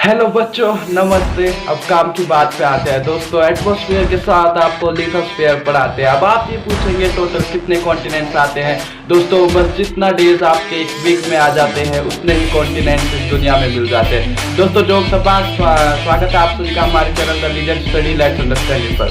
Hello बच्चों, नमस्ते। अब काम की बात पे आते हैं दोस्तों। एटमॉस्फेयर के साथ आपको लिथोस्फीयर पढ़ाते हैं। अब आप ये पूछेंगे टोटल कितने कॉन्टिनेंट्स आते हैं। दोस्तों बस जितना डेज आपके एक वीक में आ जाते हैं उतने ही कॉन्टिनेंट्स इस दुनिया में मिल जाते हैं। दोस्तों स्वागत है आप सभी का हमारे channel the legend study let's understand पर।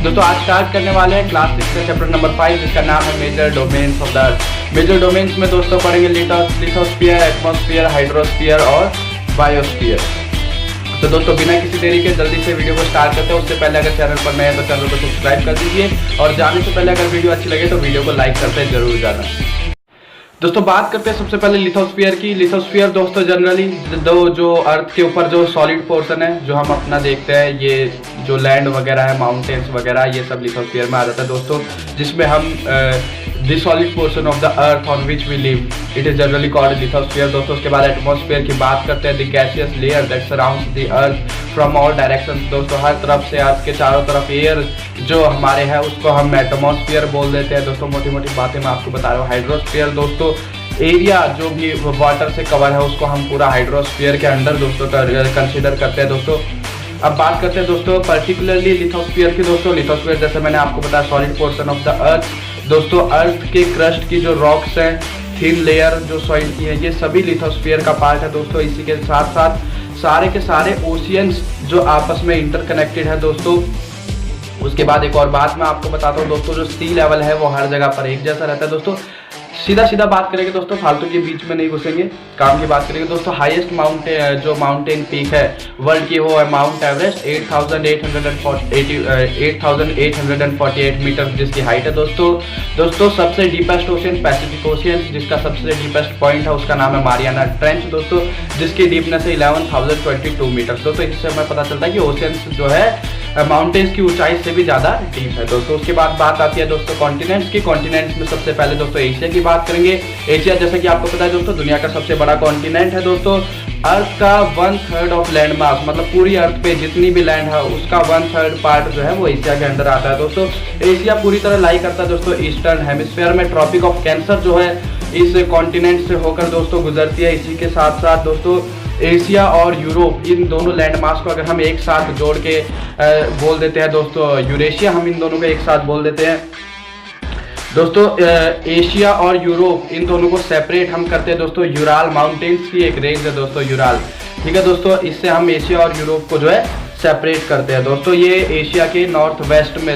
दोस्तों आज स्टार्ट करने वाले हैं क्लास 6 का चैप्टर नंबर 5 जिसका नाम है major domains of the earth. Major domains में दोस्तों पढ़ेंगे लिथोस्फीयर, एटमॉस्फेयर, हाइड्रोस्फीयर और बायोस्फीयर। तो दोस्तों बिना किसी देरी के जल्दी से वीडियो को स्टार्ट करते हैं। उससे पहले अगर चैनल पर नए हैं तो चैनल को सब्सक्राइब कर दीजिए और जाने से पहले अगर वीडियो अच्छी लगे तो वीडियो को लाइक करते जरूर जाना। दोस्तों बात करते हैं सबसे पहले लिथोस्फीयर की। लिथोस्फीयर दोस्तों जनरली जो अर्थ के ऊपर जो सॉलिड पोर्शन है जो हम अपना देखते हैं, ये जो लैंड वगैरह है, माउंटेन्स वगैरह, ये सब लिथोस्फीयर में आ जाता है दोस्तों। जिसमें हम the solid portion of the earth on which we live it is generally called lithosphere दोस्तों। उसके बाद एटमॉस्फेयर की बात करते हैं, the gaseous layer that surrounds the earth from all directions दोस्तों। हर तरफ से अर्थ के चारों तरफ एयर जो हमारे है उसको हम एटमॉस्फेयर बोल देते हैं दोस्तों। मोटी मोटी बातें मैं आपको बता रहा हूँ। हाइड्रोस्फीयर दोस्तों एरिया जो भी वाटर से कवर है उसको हम पूरा हाइड्रोस्फीयर के अंडर दोस्तों कंसिडर करते हैं दोस्तों। अब बात करते हैं दोस्तों पर्टिकुलरली लिथोस्फीयर की दोस्तों। लिथोस्फीयर जैसे मैंने आपको बताया सॉलिड पोर्शन ऑफ द अर्थ दोस्तों। अर्थ के क्रस्ट की जो रॉक्स हैं, थिन लेयर जो सॉइल की है, ये सभी लिथोस्फीयर का पार्ट है दोस्तों। इसी के साथ साथ सारे के सारे ओशियंस जो आपस में इंटरकनेक्टेड है दोस्तों। उसके बाद एक और बात मैं आपको बताता हूँ दोस्तों, जो सी लेवल है वो हर जगह पर एक जैसा रहता है दोस्तों। सीधा बात करेंगे दोस्तों, फालतू के बीच में नहीं घुसेंगे, काम की बात करेंगे दोस्तों। हाईएस्ट माउंटेन जो माउंटेन पीक है वर्ल्ड की वो है माउंट एवरेस्ट 8,848 मीटर जिसकी हाइट है दोस्तों। सबसे डीपेस्ट ओशियन पैसिफिक ओशियन, जिसका सबसे डीपेस्ट पॉइंट है उसका नाम है मारियाना ट्रेंच दोस्तों, जिसकी डीपनेस है 11,022 मीटर दोस्तों। इससे हमें पता चलता है कि ओशियंस जो है माउंटेन्स की ऊंचाई से भी ज़्यादा डीप है दोस्तों। उसके बाद बात आती है दोस्तों कॉन्टिनेंट्स की। कॉन्टिनेंट्स में सबसे पहले दोस्तों एशिया की बात करेंगे। एशिया जैसा कि आपको पता है दोस्तों दुनिया का सबसे बड़ा कॉन्टिनेंट है दोस्तों। अर्थ का 1/3 ऑफ लैंड मास, मतलब पूरी अर्थ पे जितनी भी लैंड है उसका 1/3 पार्ट जो है वो एशिया के अंदर आता है दोस्तों। एशिया पूरी तरह लाई करता है दोस्तों ईस्टर्न हेमिस्फीयर में। ट्रॉपिक ऑफ कैंसर जो है इस कॉन्टिनेंट से होकर दोस्तों गुजरती है। इसी के साथ साथ दोस्तों एशिया और यूरोप, इन दोनों लैंड मास को अगर हम एक साथ जोड़ के बोल देते हैं दोस्तों यूरेशिया, हम इन दोनों को एक साथ बोल देते हैं दोस्तों। एशिया और यूरोप इन दोनों को सेपरेट हम करते हैं दोस्तों यूराल माउंटेन्स की एक रेंज है दोस्तों, यूराल, ठीक है दोस्तों। इससे हम एशिया और यूरोप को जो है सेपरेट करते हैं दोस्तों। ये एशिया के नॉर्थ वेस्ट में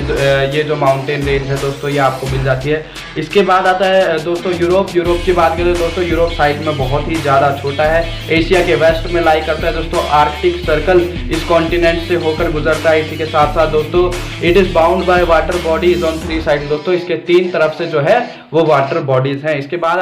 ये जो माउंटेन रेंज है दोस्तों ये आपको मिल जाती है। इसके बाद आता है दोस्तों यूरोप की बात करें दोस्तों, यूरोप साइड में बहुत ही ज़्यादा छोटा है, एशिया के वेस्ट में लाई करता है दोस्तों। आर्कटिक सर्कल इस कॉन्टिनेंट से होकर गुजरता है। इसी के साथ साथ दोस्तों it is bound by water bodies on 3 side दोस्तों। इसके 3 तरफ से जो है वो वाटर बॉडीज हैं। इसके बाद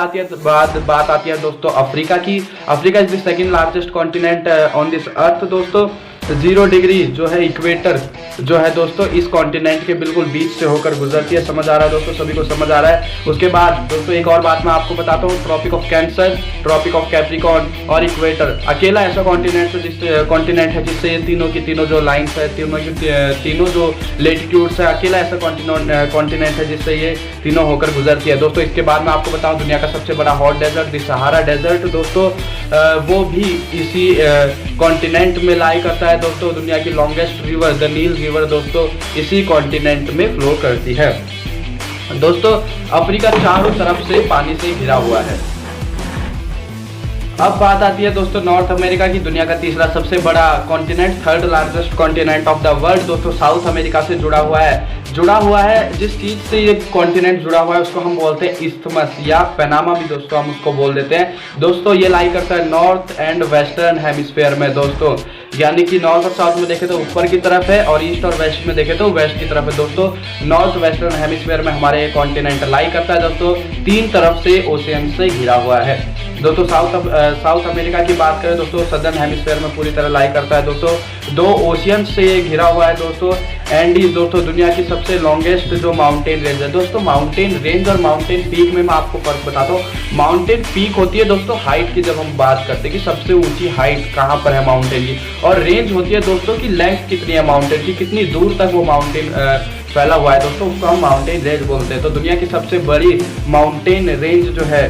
बात आती है दोस्तों अफ्रीका की। Africa is the second largest continent on this earth दोस्तों। 0 डिग्री जो है इक्वेटर जो है दोस्तों इस कॉन्टिनेंट के बिल्कुल बीच से होकर गुजरती है। समझ आ रहा है दोस्तों, सभी को समझ आ रहा है। उसके बाद दोस्तों एक और बात मैं आपको बताता हूँ, Tropic of Cancer, Tropic of Capricorn और इक्वेटर अकेला ऐसा कॉन्टिनेंट है जिससे ये तीनों की तीनों जो लाइन्स है, तीनों जो लेटिट्यूड्स है, अकेला ऐसा कॉन्टिनेंट है जिससे ये तीनों होकर गुजरती है दोस्तों। इसके बाद मैं आपको बताऊँ दुनिया का सबसे बड़ा hot desert the Sahara desert दोस्तों, वो भी इसी कॉन्टिनेंट में लाई करता है दोस्तों। दुनिया की longest river the Nile river दोस्तों इसी कॉन्टिनेंट में फ्लो करती है दोस्तों। अफ्रीका चारों तरफ से पानी से घिरा हुआ है। अब बात आती है दोस्तों नॉर्थ अमेरिका की, दुनिया का तीसरा सबसे बड़ा continent, 3rd largest continent of the world दोस्तों। साउथ अमेरिका से जुड़ा हुआ है। जिस चीज से ये कॉन्टिनेंट जुड़ा हुआ है उसको हम बोलते हैं इस्थमस या पनामा भी दोस्तों हम उसको बोल देते हैं दोस्तों। ये लाई करता है नॉर्थ एंड वेस्टर्न हेमिस्फीयर में दोस्तों, यानी कि नॉर्थ और साउथ में देखे तो ऊपर की तरफ है और ईस्ट और वेस्ट में देखे तो वेस्ट की तरफ है दोस्तों। नॉर्थ वेस्टर्न हेमिस्फीयर में हमारे कॉन्टिनेंट लाई करता है दोस्तों। 3 तरफ से ओशियन से घिरा हुआ है दोस्तों। साउथ अमेरिका की बात करें दोस्तों, सदर्न हेमिस्फीयर में पूरी तरह लाई करता है दोस्तों। 2 ओशियन से घिरा हुआ है दोस्तों। एंडीज दोस्तों दुनिया की सबसे लॉन्गेस्ट जो माउंटेन रेंज है दोस्तों। माउंटेन रेंज और माउंटेन पीक में मैं आपको फर्क बताता हूँ। माउंटेन पीक होती है दोस्तों हाइट की, जब हम बात करते हैं कि सबसे ऊंची हाइट कहाँ पर है माउंटेन की, और रेंज होती है दोस्तों की लेंथ कितनी है माउंटेन की, कितनी दूर तक वो माउंटेन फैला हुआ है दोस्तों, उसको हम माउंटेन रेंज बोलते हैं। तो दुनिया की सबसे बड़ी माउंटेन रेंज जो है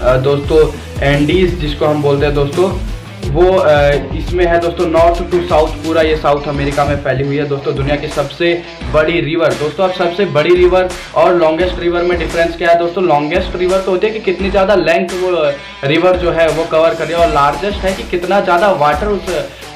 दोस्तों एंडीज जिसको हम बोलते हैं दोस्तों, वो इसमें है दोस्तों, नॉर्थ टू साउथ पूरा ये साउथ अमेरिका में फैली हुई है दोस्तों। दुनिया की सबसे बड़ी रिवर दोस्तों। अब सबसे बड़ी रिवर और लॉन्गेस्ट रिवर में डिफरेंस क्या है दोस्तों? लॉन्गेस्ट रिवर तो होती है कि कितनी ज़्यादा लेंथ वो रिवर जो है वो कवर कर रही है, और लार्जेस्ट है कि कितना ज़्यादा वाटर उस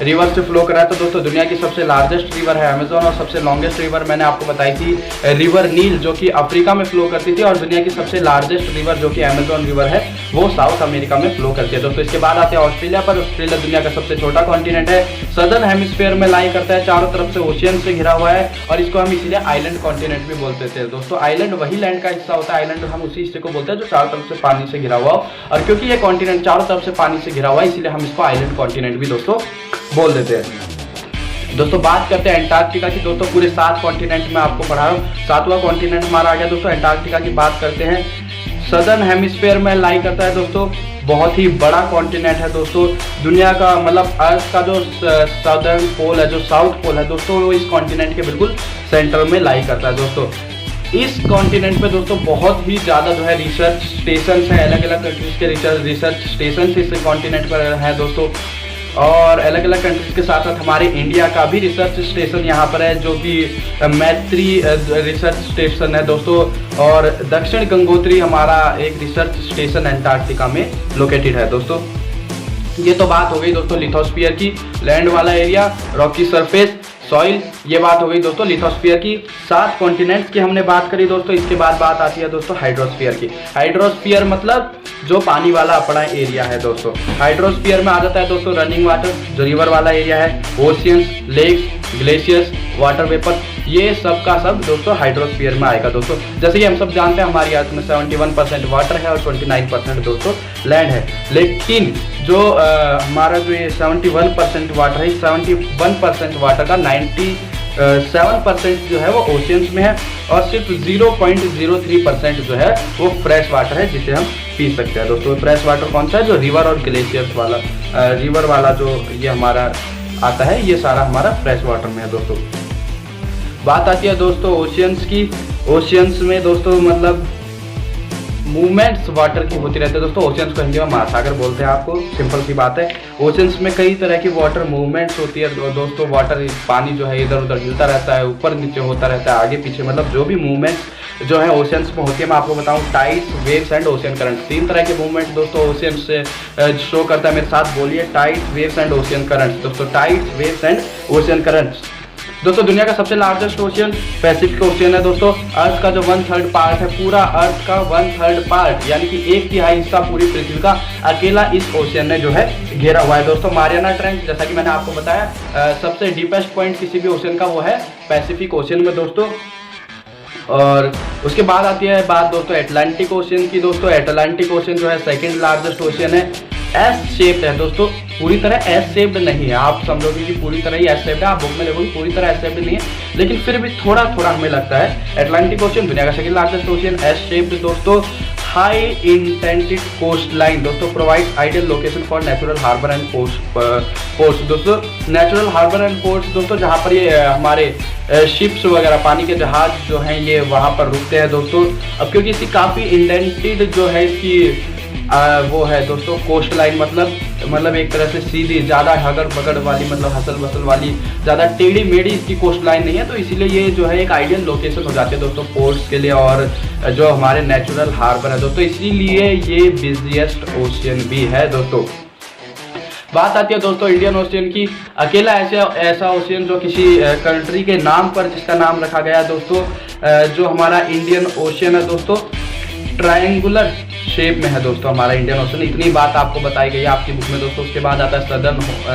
रिवर से फ्लो कर रहा है। तो दोस्तों दुनिया की सबसे लार्जेस्ट रिवर है अमेजोन, और सबसे लॉन्गेस्ट रिवर मैंने आपको बताई थी रिवर नील, जो कि अफ्रीका में फ्लो करती थी। और दुनिया की सबसे लार्जेस्ट रिवर जो कि अमेजोन रिवर है वो साउथ अमेरिका में फ्लो करती है दोस्तों। इसके बाद आते हैं ऑस्ट्रेलिया पर। ऑस्ट्रेलिया दुनिया का सबसे छोटा कॉन्टिनेंट है, सदर्न हेमिस्फीयर में लाई करता है, चारों तरफ से ओशियन से घिरा हुआ है, और इसको हम इसीलिए आइलैंड कॉन्टिनेंट भी बोलते थे दोस्तों। आइलैंड वही लैंड का हिस्सा होता है, आइलैंड हम उसी हिस्से को बोलते हैं जो चारों तरफ से पानी से घिरा हुआ हो। और क्योंकि ये कॉन्टिनेंट चारों तरफ से पानी से घिरा हुआ है, इसीलिए हम इसको आइलैंड कॉन्टिनेंट भी दोस्तों बोल देते हैं दोस्तों। बात करते हैं एंटार्क्टिका की दोस्तों। पूरे 7 कॉन्टिनेंट में आपको पढ़ा रहा हूँ, 7वां कॉन्टिनेंट हमारा आ गया दोस्तों। एंटार्क्टिका की बात करते हैं, सदर्न हेमिस्फीयर में लाई करता है दोस्तों, बहुत ही बड़ा कॉन्टिनेंट है दोस्तों। दुनिया का मतलब अर्थ का जो सदर्न पोल है, जो साउथ पोल है दोस्तों, वो इस कॉन्टिनेंट के बिल्कुल सेंटर में लाई करता है दोस्तों। इस कॉन्टिनेंट पे दोस्तों बहुत ही ज़्यादा जो है रिसर्च स्टेशन है, अलग अलग कंट्रीज के रिसर्च स्टेशन इस कॉन्टिनेंट पर हैं दोस्तों। और अलग अलग कंट्रीज के साथ साथ हमारे इंडिया का भी रिसर्च स्टेशन यहाँ पर है, जो कि मैत्री रिसर्च स्टेशन है दोस्तों। और दक्षिण गंगोत्री हमारा एक रिसर्च स्टेशन एंटार्क्टिका में लोकेटेड है दोस्तों। ये तो बात हो गई दोस्तों लिथोस्फीयर की, लैंड वाला एरिया, रॉकी सरफेस, सॉइल, ये बात हो गई दोस्तों लिथोस्फीयर की। 7 कॉन्टिनेंट्स की हमने बात करी दोस्तों। इसके बाद बात आती है दोस्तों हाइड्रोस्फीयर की। हाइड्रोस्फीयर मतलब जो पानी वाला अपना एरिया है दोस्तों। हाइड्रोस्फीयर में आ जाता है दोस्तों रनिंग वाटर, जो रिवर वाला एरिया है, oceans, lakes, glaciers, water vapour, ये सब का सब दोस्तों हाइड्रोस्फीयर में आएगा दोस्तों। जैसे कि हम सब जानते हैं हमारी अर्थ में 71% वाटर है और 29% दोस्तों लैंड है। लेकिन जो हमारा जो ये 71% वाटर है, 71% वाटर का 97% जो है वो ओशियंस में है, और सिर्फ 0.03% जो है वो फ्रेश वाटर है, जिसे हम पी सकते हैं दोस्तों। फ्रेश वाटर कौन सा है? जो रिवर और ग्लेशियर्स वाला, रिवर वाला जो ये हमारा आता है, ये सारा हमारा फ्रेश वाटर में है दोस्तों। बात आती है दोस्तों ओशियंस की। ओशियंस में दोस्तों मतलब मूवमेंट्स वाटर की होती रहती है दोस्तों। ओशियंस को हिंदी में महासागर बोलते हैं, आपको सिंपल सी बात है। ओशियंस में कई तरह की वाटर मूवमेंट्स होती है दोस्तों। वाटर पानी जो है इधर उधर हिलता रहता है, ऊपर नीचे होता रहता है, आगे पीछे, मतलब जो भी मूवमेंट्स जो है ओशियंस में होती है। मैं आपको बताऊं, tides, waves and ocean current, 3 तरह के मूवमेंट दोस्तों ओशियन से शो करता है। मेरे साथ बोलिए, tides, waves and ocean currents दोस्तों। Tides, waves and ocean currents दोस्तों। दुनिया का सबसे लार्जेस्ट ओशियन पैसिफिक ओशियन है दोस्तों। अर्थ का जो 1/3 पार्ट है, पूरा अर्थ का 1/3 पार्ट यानी कि 1/3 हिस्सा पूरी पृथ्वी का अकेला इस ओशियन ने जो है घेरा हुआ है दोस्तों। मारियाना ट्रेंच, जैसा कि मैंने आपको बताया, सबसे डीपेस्ट पॉइंट किसी भी ओशियन का वो है पैसिफिक ओशियन में दोस्तों। और उसके बाद आती है बात दोस्तों एटलांटिक ओशियन की दोस्तों। एटलांटिक ओशियन जो है सेकंड लार्जेस्ट ओशियन है। एस शेप्ड है दोस्तों, पूरी तरह एस शेप्ड नहीं है। आप समझोगे कि पूरी तरह ही एस शेप्ड है, आप बुक में देखोगे पूरी तरह एस शेप्ड नहीं है, लेकिन फिर भी थोड़ा थोड़ा हमें लगता है। एटलांटिक ओशियन दुनिया का second largest ocean, S shaped दोस्तों। हाई इंटेंसिटी कोस्ट लाइन दोस्तों provide ideal location for natural harbour and ports दोस्तों। नेचुरल हार्बर एंड पोर्ट्स दोस्तों, जहाँ पर ये हमारे शिप्स वगैरह, पानी के जहाज जो हैं, ये वहाँ पर रुकते हैं दोस्तों। अब क्योंकि इसकी काफ़ी इंडेंटेड जो है इसकी वो है दोस्तों कोस्ट लाइन, मतलब एक तरह से सीधी, ज़्यादा हगड़ बगड़ वाली, मतलब हसल बसल वाली, ज़्यादा टेढ़ी मेढ़ी इसकी कोस्ट लाइन नहीं है। तो इसीलिए ये जो है एक आइडियल लोकेशन हो जाती है दोस्तों पोर्ट्स के लिए, और जो हमारे नेचुरल हार्बर है दोस्तों, इसीलिए ये बिजिएस्ट ओशियन भी है दोस्तों। बात आती है दोस्तों इंडियन ओशियन की। अकेला ऐसा ओशियन जो किसी कंट्री के नाम पर जिसका नाम रखा गया है दोस्तों, जो हमारा इंडियन ओशियन है दोस्तों, ट्रायंगुलर शेप में है दोस्तों हमारा इंडियन ओशियन। इतनी बात आपको बताई गई है आपकी बुक में दोस्तों। उसके बाद आता है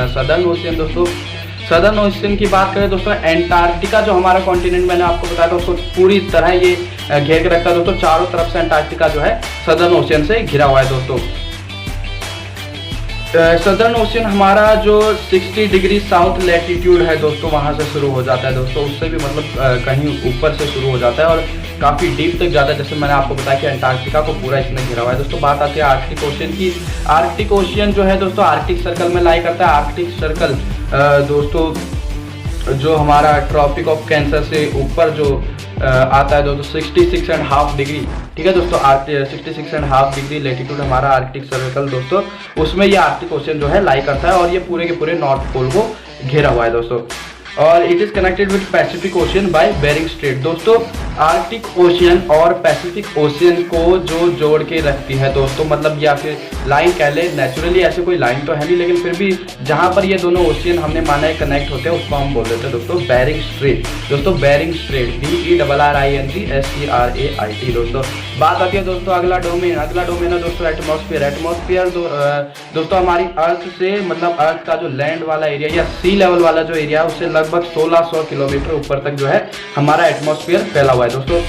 सदर्न ओशियन दोस्तों। सदर्न ओशियन की बात करें दोस्तों, एंटार्क्टिका जो हमारा कॉन्टिनेंट मैंने आपको बताया था, उसको पूरी तरह ये घेर के रखता है दोस्तों। चारों तरफ से एंटार्क्टिका जो है सदर्न ओशियन से घिरा हुआ है दोस्तों। सदर्न ओशियन हमारा जो 60 डिग्री साउथ लैटिट्यूड है दोस्तों, वहाँ से शुरू हो जाता है दोस्तों। उससे भी मतलब कहीं ऊपर से शुरू हो जाता है और काफ़ी डीप तक जाता है। जैसे मैंने आपको बताया कि अंटार्कटिका को पूरा इसने घिरा हुआ है दोस्तों। बात आती है आर्कटिक ओशियन की। आर्कटिक ओशियन जो है दोस्तों आर्कटिक सर्कल में लाई करता है। आर्कटिक सर्कल दोस्तों जो हमारा ट्रॉपिक ऑफ कैंसर से ऊपर जो आता है दोस्तों 66.5 डिग्री ठीक है दोस्तों। 66.5 डिग्री लेटीट्यूड हमारा आर्कटिक सर्कल दोस्तों, उसमें ये आर्कटिक ओशियन जो है लाई करता है और ये पूरे के पूरे नॉर्थ पोल को घेरा हुआ है दोस्तों। और it is connected with Pacific ocean by Bering strait. दोस्तों आर्कटिक ओशियन और पैसिफिक ओशियन को जो जोड़ के रखती है दोस्तों, मतलब या फिर लाइन कह ले, नेचुरली ऐसे कोई लाइन तो है नहीं, लेकिन फिर भी जहाँ पर ये दोनों ओशियन हमने माना है कनेक्ट होते हैं उसको हम बोल देते हैं दोस्तों बेरिंग स्ट्रेट। दोस्तों बेरिंग स्ट्रेट, BERRING दोस्तों। बात आती है दोस्तों अगला डोमेन है दोस्तों एटमॉस्फेयर। एटमॉस्फेयर दोस्तों हमारी अर्थ से, मतलब अर्थ का जो लैंड वाला एरिया या सी लेवल वाला जो एरिया है उससे लगभग 1600 किलोमीटर ऊपर तक जो है हमारा एटमॉस्फेयर फैला हुआ है दोस्तों।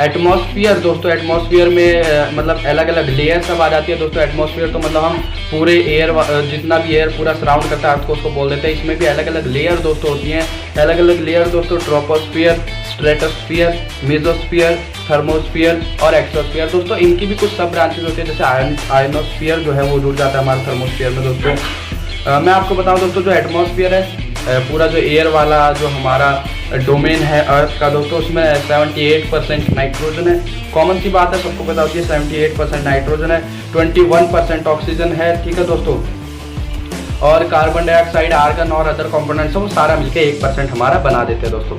एटमॉस्फेयर दोस्तों, एटमॉस्फेयर में मतलब अलग अलग लेयर सब आ जाती है दोस्तों। एटमॉस्फेयर तो मतलब हम पूरे एयर, जितना भी एयर पूरा सराउंड करता है अर्थ को उसको बोल देते हैं। इसमें भी अलग अलग लेयर दोस्तों होती हैं, अलग अलग लेयर दोस्तों, ट्रोपोस्फियर, स्ट्रेटोस्फियर, मेसोस्फियर, थर्मोस्फियर और एक्सोस्फियर दोस्तों। इनकी भी कुछ सब ब्रांचेज होती है, जैसे आयनोस्फियर जो है वो जुड़ जाता है हमारे थर्मोस्फियर में दोस्तों। मैं आपको बताऊं दोस्तों जो एटमॉस्फेयर है, पूरा जो एयर वाला जो हमारा डोमेन है अर्थ का दोस्तों, उसमें 78% नाइट्रोजन है। कॉमन सी बात है, सबको पता होती है 78% नाइट्रोजन है, 21% ऑक्सीजन है, ठीक है दोस्तों। और कार्बन डाइऑक्साइड, आर्गन और अदर कंपोनेंट्स वो सारा मिलकर 1% हमारा बना देते हैं दोस्तों।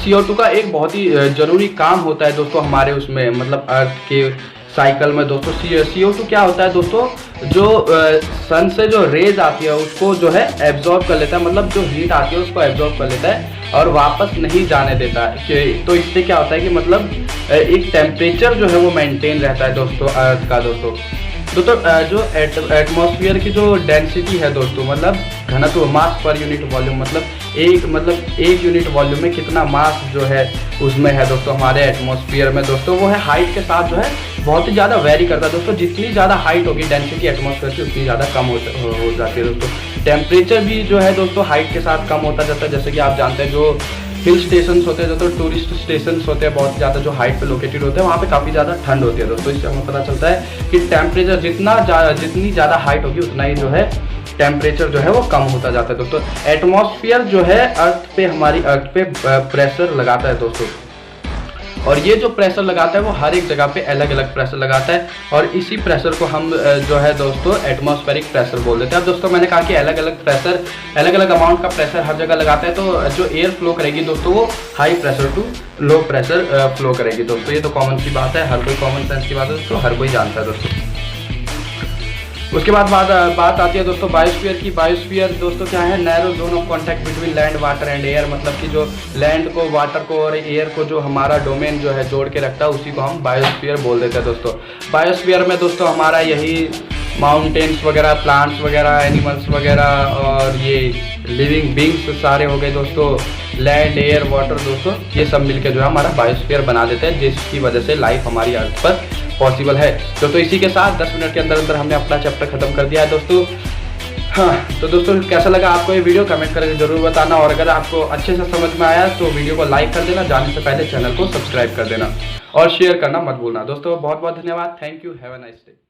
CO2 का एक बहुत ही जरूरी काम होता है दोस्तों हमारे उसमें, मतलब अर्थ के साइकिल में दोस्तों। CO2 क्या होता है दोस्तों, जो सन से जो रेज आती है उसको जो है एब्जॉर्ब कर लेता है, मतलब जो हीट आती है उसको एब्जॉर्ब कर लेता है और वापस नहीं जाने देता है। तो इससे क्या होता है कि मतलब एक टेम्परेचर जो है वो मेंटेन रहता है दोस्तों अर्थ का दोस्तों। जो एटमॉस्फेयर की जो डेंसिटी है दोस्तों, मतलब घनत्व, मास पर यूनिट वॉल्यूम, मतलब एक यूनिट वॉल्यूम में कितना मास जो है उसमें है दोस्तों हमारे एटमॉस्फेयर में दोस्तों, वो है हाइट के साथ जो है बहुत ही ज़्यादा वेरी करता है दोस्तों। जितनी ज़्यादा हाइट होगी डेंसिटी एटमॉस्फेयर की उतनी ज़्यादा कम हो जाती है दोस्तों। टेम्परेचर भी जो है दोस्तों हाइट के साथ कम होता जाता है। जैसे कि आप जानते हैं जो हिल स्टेशंस होते हैं दोस्तों, टूरिस्ट स्टेशंस होते हैं बहुत ज़्यादा जो हाइट पे लोकेटेड होते हैं, वहाँ पे काफ़ी ज़्यादा ठंड होती है दोस्तों। इससे हमें पता चलता है कि टेम्परेचर जितनी ज़्यादा हाइट होगी उतना ही जो है टेम्परेचर जो है वो कम होता जाता है दोस्तों। एटमॉस्फेयर जो है हमारी अर्थ पे प्रेशर लगाता है दोस्तों, और ये जो प्रेशर लगाता है वो हर एक जगह पे अलग अलग प्रेशर लगाता है, और इसी प्रेशर को हम जो है दोस्तों एटमॉस्फेरिक प्रेशर बोल देते हैं। अब दोस्तों मैंने कहा कि अलग अलग प्रेशर, अलग अलग अमाउंट का प्रेशर हर जगह लगाता है, तो जो एयर फ्लो करेगी दोस्तों वो high pressure to low pressure flow करेगी दोस्तों। ये तो कॉमन सी बात है, हर कोई कॉमन सेंस की बात है दोस्तों, हर कोई जानता है दोस्तों। उसके बाद बात आती है दोस्तों बायोस्फीयर की। बायोस्फीयर दोस्तों क्या है, narrow zone of contact between land, water and air, मतलब कि जो लैंड को, वाटर को और एयर को जो हमारा डोमेन जो है जोड़ के रखता है उसी को हम बायोस्फीयर बोल देते हैं दोस्तों। बायोस्फीयर में दोस्तों हमारा यही माउंटेन्स वगैरह, प्लांट्स वगैरह, एनिमल्स वगैरह और ये लिविंग बींग्स सारे हो गए दोस्तों, लैंड, एयर, वाटर दोस्तों, ये सब मिलकर जो है हमारा बायोस्फीयर बना देते हैं, जिसकी वजह से लाइफ हमारी अर्थ पर पॉसिबल है। तो इसी के साथ 10 मिनट के अंदर अंदर हमने अपना चैप्टर खत्म कर दिया है दोस्तों। हाँ तो दोस्तों कैसा लगा आपको ये वीडियो, कमेंट करके जरूर बताना, और अगर आपको अच्छे से समझ में आया तो वीडियो को लाइक कर देना, जाने से पहले चैनल को सब्सक्राइब कर देना और शेयर करना मत भूलना दोस्तों। बहुत बहुत धन्यवाद, thank you, have a nice day.